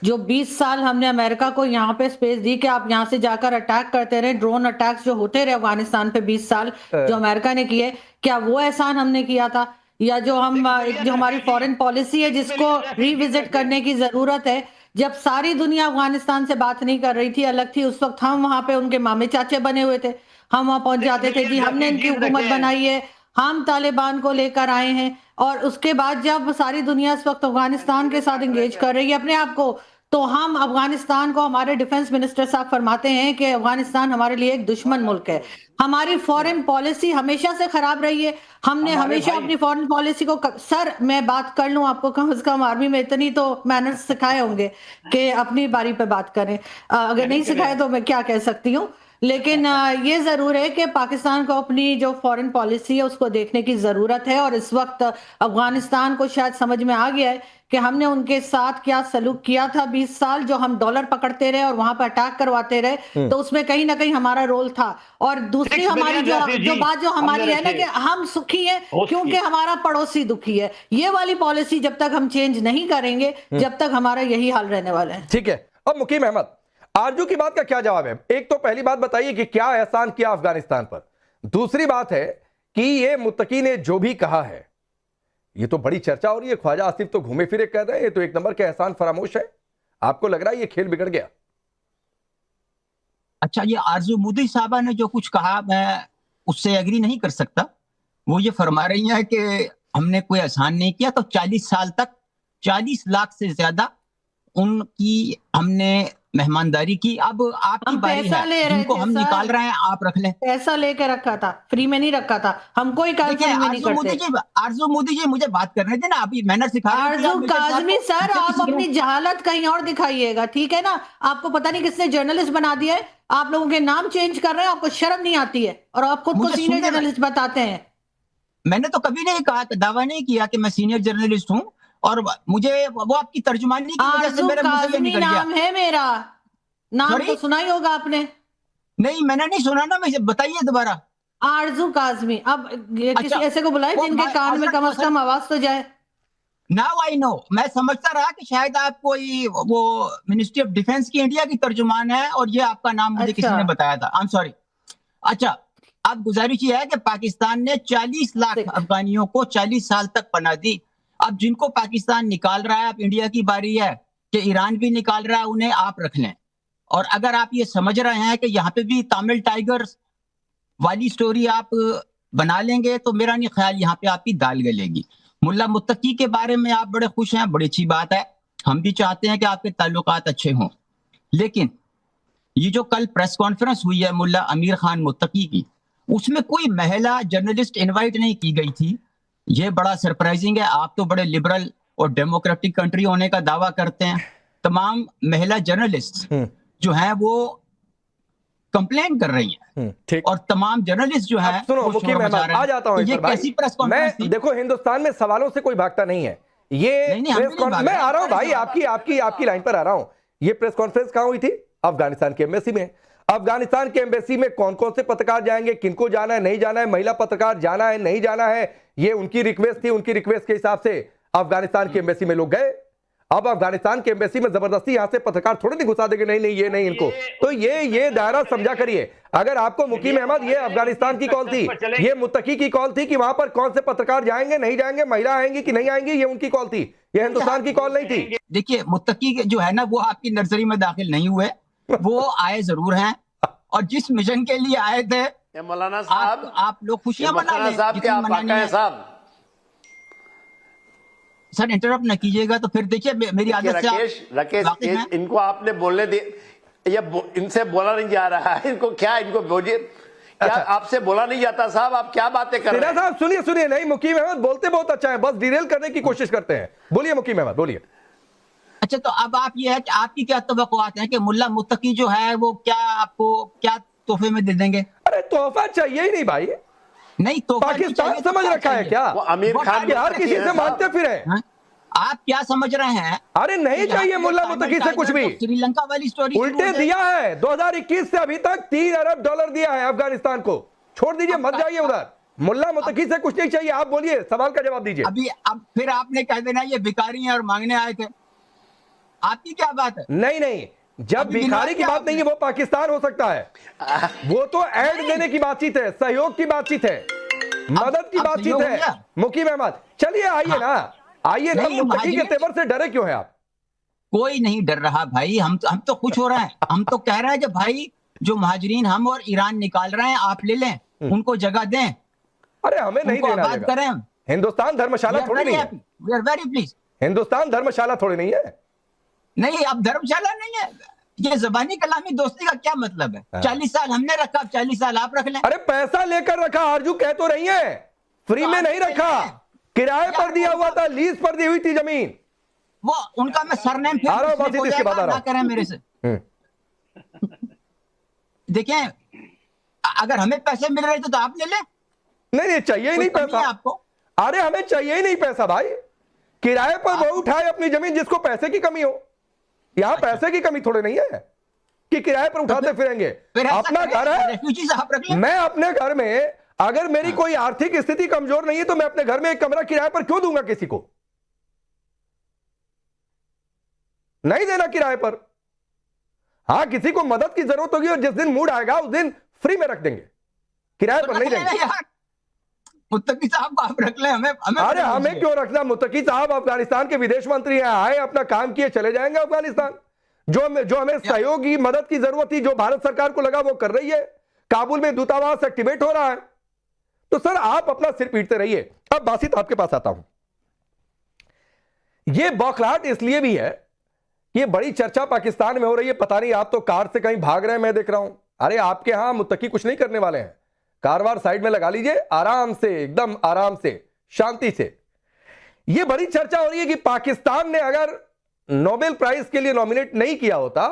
जो 20 साल हमने अमेरिका को यहाँ पे स्पेस दी कि आप यहाँ से जाकर अटैक करते रहे, ड्रोन अटैक्स जो होते रहे अफगानिस्तान पे 20 साल जो अमेरिका ने किए, क्या वो एहसान हमने किया था? या जो हम एक जो हमारी फॉरेन पॉलिसी है जिसको रिविजिट करने की जरूरत है, जब सारी दुनिया अफगानिस्तान से बात नहीं कर रही थी, अलग थी, उस वक्त हम वहां पे उनके मामे चाचे बने हुए थे, हम वहां पहुंच जाते थे, जी हमने इनकी हुकूमत बनाई है, हम तालिबान को लेकर आए हैं। और उसके बाद जब सारी दुनिया इस वक्त अफगानिस्तान के साथ एंगेज कर रही है अपने आप को, तो हम अफगानिस्तान को, हमारे डिफेंस मिनिस्टर साहब फरमाते हैं कि अफगानिस्तान हमारे लिए एक दुश्मन मुल्क है। हमारी फॉरेन पॉलिसी हमेशा से खराब रही है। हमने हमेशा अपनी फॉरेन पॉलिसी को सर मैं बात कर लूं, आपको कम से कम आर्मी में इतनी तो मैनर्स सिखाए होंगे कि अपनी बारी पे बात करें। अगर नहीं सिखाए तो मैं क्या कह सकती हूँ। लेकिन ये जरूर है कि पाकिस्तान को अपनी जो फॉरेन पॉलिसी है उसको देखने की जरूरत है, और इस वक्त अफगानिस्तान को शायद समझ में आ गया है कि हमने उनके साथ क्या सलूक किया था 20 साल, जो हम डॉलर पकड़ते रहे और वहां पर अटैक करवाते रहे, तो उसमें कहीं ना कहीं हमारा रोल था। और दूसरी हमारी जो बात जो हमारी है ना कि हम सुखी हैं क्योंकि हमारा पड़ोसी दुखी है, ये वाली पॉलिसी जब तक हम चेंज नहीं करेंगे, जब तक हमारा यही हाल रहने वाला है। ठीक है। अब मुकीम अहमद, आरजू की बात का क्या जवाब है? एक तो पहली बात बताइए कि क्या एहसान किया अफगानिस्तान पर। दूसरी बात है कि ये मुत्तकी ने जो भी कहा है, ये तो बड़ी चर्चा हो रही है, ख्वाजा आसिफ तो घूमे फिरे कह रहे हैं ये तो एक नंबर के एहसान फरामोश है। आपको लग रहा है ये खेल बिगड़ गया? अच्छा, ये आरजू मोदी साहबा ने जो कुछ कहा मैं उससे एग्री नहीं कर सकता। वो ये फरमा रही हैं कि हमने कोई एहसान नहीं किया, तो 40 साल तक 40 लाख से ज्यादा उनकी हमने मेहमानदारी की। अब आपकी बारी है, जिनको हम निकाल रहे हैं आप रख लें। पैसा लेके रखा था, फ्री में नहीं रखा था, हम कोई काम फ्री में नहीं करते। आरजू मोदी जी मुझे बात करने देना, अभी मैनर सिखा रहे हैं। आरजू काज़मी सर, आप अपनी जहालत कहीं और दिखाइएगा, ठीक है ना? आपको पता नहीं किसने जर्नलिस्ट बना दिया है, आप लोगों के नाम चेंज कर रहे हैं, आपको शर्म नहीं आती है, और आप खुद को सीनियर जर्नलिस्ट बताते हैं। मैंने तो कभी नहीं कहा, दावा नहीं किया कि मैं सीनियर जर्नलिस्ट हूं, और मुझे वो आपकी तर्जुमानी की वजह से मेरे मुंह से निकल गया। नाम है मेरा, नाम तो सुना ही होगा आपने। नहीं, मैंने नहीं सुना ना, मुझे बताइए दोबारा। आरजू काज़मी। अब किसी ऐसे को बुलाए जिनके कान में कम से कम आवाज तो जाए। नाउ आई नो, मैं समझता रहा कि शायद आप कोई वो मिनिस्ट्री ऑफ डिफेंस की इंडिया की तर्जुमान है, और ये आपका नाम मुझे किसी ने बताया था। I am sorry. अच्छा, अब गुजारिश ये है कि पाकिस्तान ने 40 लाख अफगानियों को 40 साल तक पनाह दी। अब जिनको पाकिस्तान निकाल रहा है, अब इंडिया की बारी है कि ईरान भी निकाल रहा है, उन्हें आप रख लें। और अगर आप ये समझ रहे हैं कि यहाँ पे भी तमिल टाइगर्स वाली स्टोरी आप बना लेंगे, तो मेरा नहीं ख्याल यहाँ पे आपकी दाल गलेगी। मुल्ला मुत्तकी के बारे में आप बड़े खुश हैं, बड़ी अच्छी बात है, हम भी चाहते हैं कि आपके ताल्लुकात अच्छे हों। लेकिन ये जो कल प्रेस कॉन्फ्रेंस हुई है मुल्ला अमीर खान मुत्तकी की, उसमें कोई महिला जर्नलिस्ट इनवाइट नहीं की गई थी। ये बड़ा सरप्राइजिंग है। आप तो बड़े लिबरल और डेमोक्रेटिक कंट्री होने का दावा करते हैं। तमाम महिला जर्नलिस्ट जो हैं वो कंप्लेन कर रही हैं, और तमाम जर्नलिस्ट जो है, सुनो मुकीम अहमद, आ जाता हूं। ये कैसी प्रेस कॉन्फ्रेंस थी? देखो, हिंदुस्तान में सवालों से कोई भागता नहीं है। ये मैं आ रहा हूं भाई, आपकी लाइन पर आ रहा हूं। ये प्रेस कॉन्फ्रेंस कहां हुई थी? अफगानिस्तान की एम्बेसी में। अफगानिस्तान के एम्बेसी में कौन कौन से पत्रकार जाएंगे, किनको जाना है, नहीं जाना है, महिला पत्रकार जाना है, नहीं जाना है, ये उनकी रिक्वेस्ट थी। उनकी रिक्वेस्ट के हिसाब से अफगानिस्तान की एम्बेसी में लोग गए। अब अफगानिस्तान की एम्बेसी में जबरदस्ती यहां से पत्रकार थोड़े नहीं घुसा देंगे, नहीं ये नहीं इनको। तो ये दायरा समझा करिए। अगर आपको मुकीम अहमद, ये अफगानिस्तान की कॉल थी, ये मुत्तकी की कॉल थी कि वहां पर कौन से पत्रकार जाएंगे, नहीं जाएंगे, महिला आएंगी कि नहीं आएंगी, ये उनकी कॉल थी, ये हिंदुस्तान की कॉल नहीं थी। देखिए, मुत्तकी जो है ना, वो आपकी नर्सरी में दाखिल नहीं हुए, वो आए जरूर हैं, और जिस मिशन के लिए आए थे, मौलाना साहब आप लोग खुशियां मना लें। सर इंटरप्ट न कीजिएगा, तो फिर देखिए मेरी आदत से राकेश इनको आपने बोलने दे, ये इनसे बोला नहीं जा रहा है, इनको क्या, इनको बोलिए क्या? अच्छा, आपसे बोला नहीं जाता साहब, आप क्या बातें कर रहे हैं साहब? सुनिए नहीं, मुकीम अहमद बोलते बहुत अच्छा है, बस डिरेल करने की कोशिश करते हैं। बोलिए मुकीम अहमद, बोलिए। अच्छा, तो अब आप ये है कि आपकी क्या तवक्कुआत है कि मुल्ला मुत्तकी जो है वो क्या आपको क्या तोहफे में दे देंगे? अरे तोहफा चाहिए ही नहीं भाई, नहीं तो पाकिस्तान समझ रखा है क्या? वो आमिर खान हर किसी से मांगते फिरे। आप क्या समझ रहे हैं? अरे नहीं चाहिए मुल्ला मुत्तकी से कुछ भी। श्रीलंका वाली स्टोरी उल्टे दिया है। 2021 से अभी तक $3 अरब दिया है अफगानिस्तान को। छोड़ दीजिए, मत जाइए उधर। मुल्ला मुत्तकी से कुछ नहीं चाहिए। आप बोलिए, सवाल का जवाब दीजिए। अब फिर आपने कह देना ये भिखारी हैं और मांगने आए थे। आपकी क्या बात है? नहीं नहीं, जब भिखारी की बात नहीं है वो पाकिस्तान हो सकता है, वो तो ऐड देने की बातचीत है, सहयोग की बातचीत है, मदद की बातचीत है। मुकीम अहमद, चलिए आइए ना, आइए ना, मुत्तकी के तेवर से डरे क्यों हैं आप? कोई नहीं डर रहा भाई, हम तो खुश हो रहे हैं। हम तो कह रहे हैं कि भाई जो महाजरीन हम और ईरान निकाल रहे हैं आप ले लें, उनको जगह दें। अरे हमें नहीं देना बात करें, हिंदुस्तान धर्मशाला थोड़ी नहीं है। We are very please. Hindustan धर्मशाला थोड़ी नहीं है। नहीं, अब धर्मशाला नहीं है, ये ज़बानी कलामी दोस्ती का क्या मतलब है? 40 साल हमने रखा, अब 40 साल आप रख लें। अरे पैसा लेकर रखा, आरजू कह तो रही है, फ्री में नहीं रखा, किराए पर दिया हुआ था, लीज पर दी हुई थी जमीन। वो उनका मैं सरनेम फिर इसके बाद ना करें मेरे से। देखें, अगर हमें पैसे मिल रहे थे तो आप ले लें। नहीं चाहिए ही नहीं पैसा आपको। अरे हमें चाहिए ही नहीं पैसा भाई, किराए पर वो उठाए अपनी जमीन जिसको पैसे की कमी हो। यहां पैसे की कमी थोड़ी नहीं है कि किराए पर उठाते फिरेंगे। अपना घर है, मैं अपने घर में अगर मेरी कोई आर्थिक स्थिति कमजोर नहीं है तो मैं अपने घर में एक कमरा किराए पर क्यों दूंगा किसी को? नहीं देना किराए पर। हां, किसी को मदद की जरूरत होगी और जिस दिन मूड आएगा उस दिन फ्री में रख देंगे, किराए पर नहीं देंगे। मुत्तकी साहब को आप रख लें, हमें अरे हमें क्यों रखना? मुत्तकी साहब अफगानिस्तान के विदेश मंत्री हैं, आए अपना काम किए चले जाएंगे अफगानिस्तान। जो हमें सहयोग की मदद की जरूरत थी, जो भारत सरकार को लगा वो कर रही है। काबुल में दूतावास एक्टिवेट हो रहा है, तो सर आप अपना सिर पीटते रहिए। अब बासित आपके पास आता हूं। यह बौखलाहट इसलिए भी है, ये बड़ी चर्चा पाकिस्तान में हो रही है, पता नहीं आप तो कार से कहीं भाग रहे हैं, मैं देख रहा हूं। अरे आपके यहां मुत्तकी कुछ नहीं करने वाले हैं, कारवार साइड में लगा लीजिए, आराम से, एकदम आराम से, शांति से। यह बड़ी चर्चा हो रही है कि पाकिस्तान ने अगर नोबेल प्राइज के लिए नॉमिनेट नहीं किया होता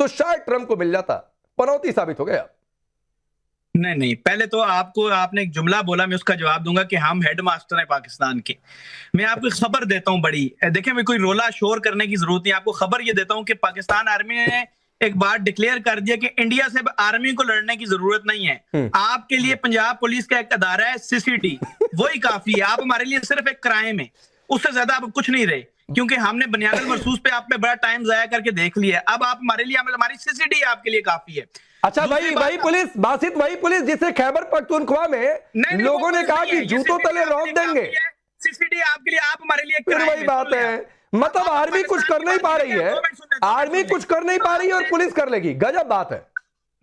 तो शायद ट्रंप को मिल जाता। पनौती साबित हो गया। नहीं, पहले तो आपने एक जुमला बोला, मैं उसका जवाब दूंगा कि हम हेडमास्टर हैं पाकिस्तान के। मैं आपको खबर देता हूं बड़ी, देखिए मैं कोई रोला शोर करने की जरूरत नहीं, आपको खबर ये देता हूं कि पाकिस्तान आर्मी ने एक बार डिक्लेयर कर दिया कि इंडिया से आर्मी को लड़ने की जरूरत नहीं है। आपके लिए पंजाब पुलिस का एक अदारा है सीसीटी, वही काफी है। आप हमारे लिए सिर्फ एक क्राइम है, उससे ज्यादा आप कुछ नहीं रहे, क्योंकि हमने बुनियादुल मरसूस पे आप पे बड़ा टाइम जाया करके देख लिया। अब आप हमारे लिए, हमारी सीसीटी आपके लिए काफी है। अच्छा, वही पुलिस बासित, वही पुलिस जिसे खैबर पख्तूनख्वा में लोगों ने कहा कि जूतों तले रौंद देंगे, सीसीटी आपके लिए, आप हमारे लिए फिर वही बात है। मतलब आर्मी कुछ कर नहीं पा रही है, आर्मी कुछ कर नहीं पा रही है और पुलिस कर लेगी। गजब बात है।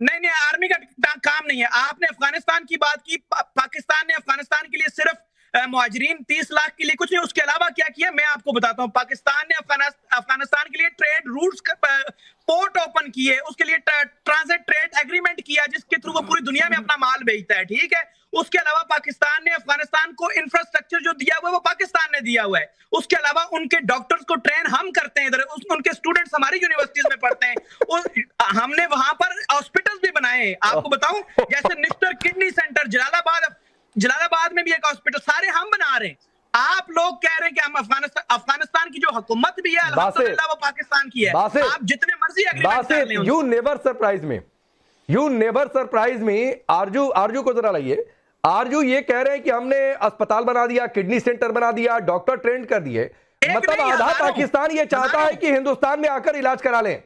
नहीं, आर्मी का काम नहीं है। आपने अफगानिस्तान की बात की, पाकिस्तान ने अफगानिस्तान के लिए सिर्फ मुहाजिरीन 30 लाख के लिए कुछ नहीं, उसके अलावा क्या किया मैं आपको बताता हूं। पाकिस्तान ने अफगानिस्तान के लिए ट्रेड रूट्स पोर्ट ओपन किए, उसके लिए ट्रांजिट ट्रेड एग्रीमेंट किया जिसके थ्रू वो पूरी दुनिया में अपना माल बेचता है, ठीक है। उसके अलावा पाकिस्तान ने अफगानिस्तान को इंफ्रास्ट्रक्चर जो दिया हुआ है वो पाकिस्तान ने दिया हुआ है। उसके अलावा उनके डॉक्टर्स को ट्रेन हम करते हैं, इधर उनके स्टूडेंट्स हमारी यूनिवर्सिटीज में पढ़ते हैं। हमने वहां पर हॉस्पिटल्स भी बनाए हैं, आपको बताऊं, जैसे निस्टर किडनी सेंटर जलालाबाद में भी एक हॉस्पिटल, सारे हम बना रहे हैं। आप लोग कह रहे हैं कि हम अफगानिस्तान की जो हुकूमत भी है अल्हम्दुलिल्लाह वो पाकिस्तान की है। आप जितने मर्जी एग्रीमेंट कर लें। You never surprise me. आरजू को जरा लाइए। आरजू ये कह रहे हैं कि हमने अस्पताल बना दिया, किडनी सेंटर बना दिया, डॉक्टर ट्रेन कर दिए। मतलब आधा पाकिस्तान ये चाहता है कि हिंदुस्तान में आकर इलाज करा लें।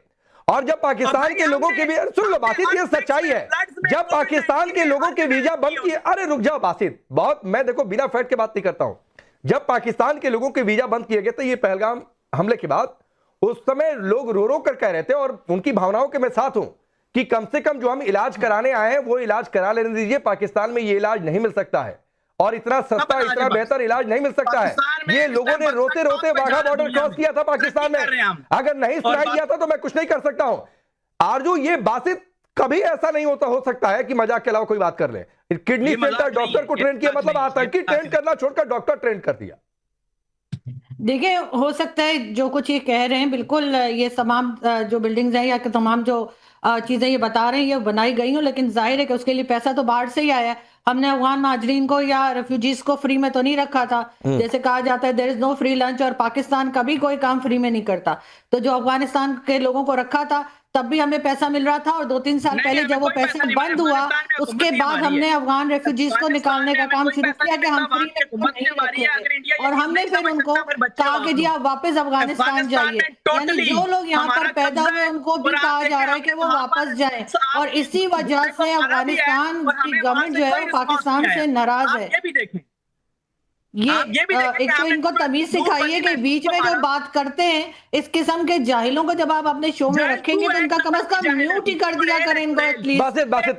और जब पाकिस्तान के लोगों के भी, सुन लो बासित, ये सच्चाई है, जब पाकिस्तान के लोगों के वीजा बंद किए, अरे रुक जाओ बासित, बहुत, मैं देखो बिना फैक्ट के बात नहीं करता हूं। जब पाकिस्तान के लोगों के वीजा बंद किए गए थे ये पहलगाम हमले के बाद, उस समय लोग रो रो कर कह रहे थे, और उनकी भावनाओं के मैं साथ हूं, कि कम से कम जो हम इलाज कराने आए हैं वो इलाज करा लेने दीजिए। पाकिस्तान में ये इलाज नहीं मिल सकता है, और इतना सस्ता, इतना बेहतर इलाज नहीं मिल सकता है। ये लोगों ने रोते रोते वाघा बॉर्डर क्रॉस किया था पाकिस्तान में। अगर नहीं सुनाई दिया था तो मैं कुछ नहीं कर सकता हूं। आरजू, ये बासित कभी ऐसा नहीं हो सकता है कि मजाक के अलावा कोई बात कर ले। किडनी सेंटर डॉक्टर को ट्रेन किया, मतलब आतंकी ट्रेन करना छोड़कर डॉक्टर ट्रेन कर दिया। देखिए, हो सकता है जो कुछ ये कह रहे हैं, बिल्कुल ये तमाम जो बिल्डिंग्स हैं या तमाम जो चीजें ये बता रहे हैं ये बनाई गई हो, लेकिन जाहिर है कि उसके लिए पैसा तो बाहर से ही आया है। हमने अफगान महाजरीन को या रेफ्यूजीज को फ्री में तो नहीं रखा था। जैसे कहा जाता है there is no free lunch, और पाकिस्तान कभी कोई काम फ्री में नहीं करता। तो जो अफगानिस्तान के लोगों को रखा था तब भी हमें पैसा मिल रहा था, और 2-3 साल पहले जब वो पैसा बंद हुआ उसके बाद हमने अफगान रेफ्यूजीज को निकालने का काम शुरू किया कि हम फ्री में नहीं रखेंगे, और हमने फिर उनको कहा कि जी आप वापस अफगानिस्तान जाइए। यानी जो लोग यहाँ पर पैदा हुए उनको भी कहा जा रहा है कि वो वापस जाएं, और इसी वजह से अफगानिस्तान की गवर्नमेंट जो है वो पाकिस्तान से नाराज है। ये एक तो इनको तमीज सिखाइए कि बीच में जो बात करते हैं इस किस्म के जाहिलों को जब आप अपने शो में रखेंगे तो इनका कम से कम म्यूट ही कर दिया करें इनको एटलीस्ट। बासित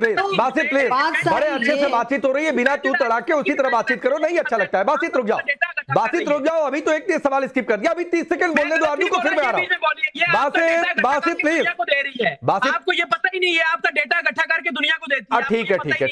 प्लीज बड़े अच्छे से बातचीत हो रही है, बिना तू तड़ाके उसी तरह बातचीत करो, नहीं अच्छा लगता है। बासित रुक जाओ, अभी तो एक सवाल स्किप कर दिया, अभी 30 सेकंड बोलने दो आदमी को, फिर मैं आ रहा हूँ। बासित प्लीज, आपको ये पता ही नहीं है, आपका डेटा इकट्ठा करके दुनिया को देती है।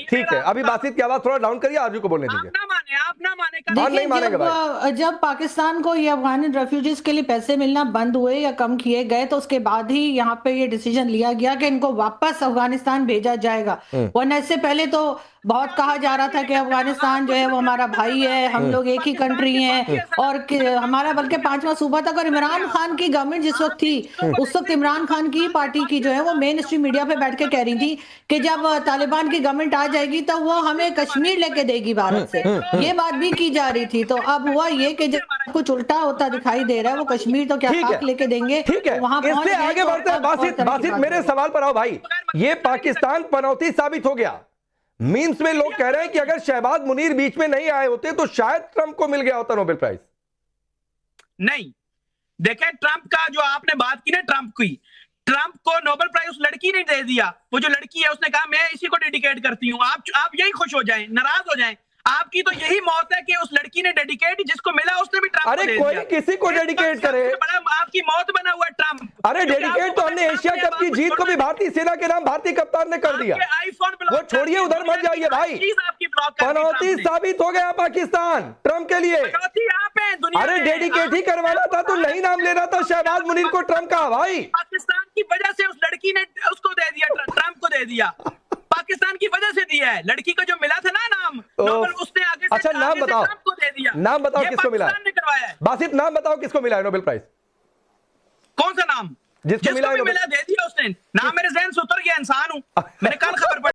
ठीक है, अभी बासित की आवाज थोड़ा डाउन करिए, आरजू को बोलने दीजिए। आप ना माने नहीं मानेंगे भाई। जब पाकिस्तान को ये अफगान रेफ्यूजीज के लिए पैसे मिलना बंद हुए या कम किए गए तो उसके बाद ही यहाँ पे ये डिसीजन लिया गया कि इनको वापस अफगानिस्तान भेजा जाएगा, वरना इससे पहले तो बहुत कहा जा रहा था कि अफगानिस्तान जो है वो हमारा भाई है, हम लोग एक ही कंट्री हैं, और हमारा बल्कि 5वां सूबा तक। और इमरान खान की गवर्नमेंट जिस वक्त थी उस वक्त इमरान खान की पार्टी की जो है वो मेन स्ट्रीम मीडिया पे बैठ के कह रही थी कि जब तालिबान की गवर्नमेंट आ जाएगी तो वो हमें कश्मीर लेके देगी भारत से, ये बात भी की जा रही थी। तो अब हुआ ये कि जब कुछ उल्टा होता दिखाई दे रहा है, वो कश्मीर तो क्या पाक लेके देंगे, ठीक है, वहां इससे आगे बढ़ते हैं। बासित मेरे सवाल पर आओ भाई, ये पाकिस्तान पनौती साबित हो गया। मीम्स में लोग कह रहे हैं कि अगर शहबाज मुनीर बीच में नहीं आए होते तो शायद ट्रंप को मिल गया होता नोबेल प्राइज। नहीं, देखें ट्रंप का जो आपने बात की ना, ट्रंप को नोबेल प्राइज उस लड़की ने दे दिया। वो जो लड़की है उसने कहा मैं इसी को डेडिकेट करती हूँ। आप यही खुश हो जाएं, नाराज हो जाएं। आपकी तो यही मौत है कि उस लड़की ने डेडिकेट, जिसको मिला उसने भी ट्रंप को दे दिया। कोई किसी को डेडिकेट करे, आपकी मौत बना हुआ ट्रंप। अरे डेडिकेट तो हमने एशिया कप की जीत को भी भारतीय सेना के नाम भारतीय कप्तान ने कर दिया। वो छोड़िए, उधर मत जाइए भाई, पनौती साबित हो गया पाकिस्तान ट्रंप के लिए। अरे डेडिकेट ही करवाना था तो नहीं नाम लेना था शहबाज मुनीर को ट्रंप का भाई। पाकिस्तान की वजह से उस लड़की ने उसको दे दिया, ट्रंप को दे दिया। पाकिस्तान की वजह से दिया है। लड़की को जो मिला था ना नाम नोबेल, उसने आगे से अच्छा नाम बताओ, को दे दिया। नाम बताओ किसको मिला ने करवाया है। बासित नाम बताओ किसको मिला है नोबेल प्राइज? कौन सा नाम? जिसको मिला दे दिया उसने। नाम मेरे ज़हन से उतर गया, इंसान हूं मैंने कल खबर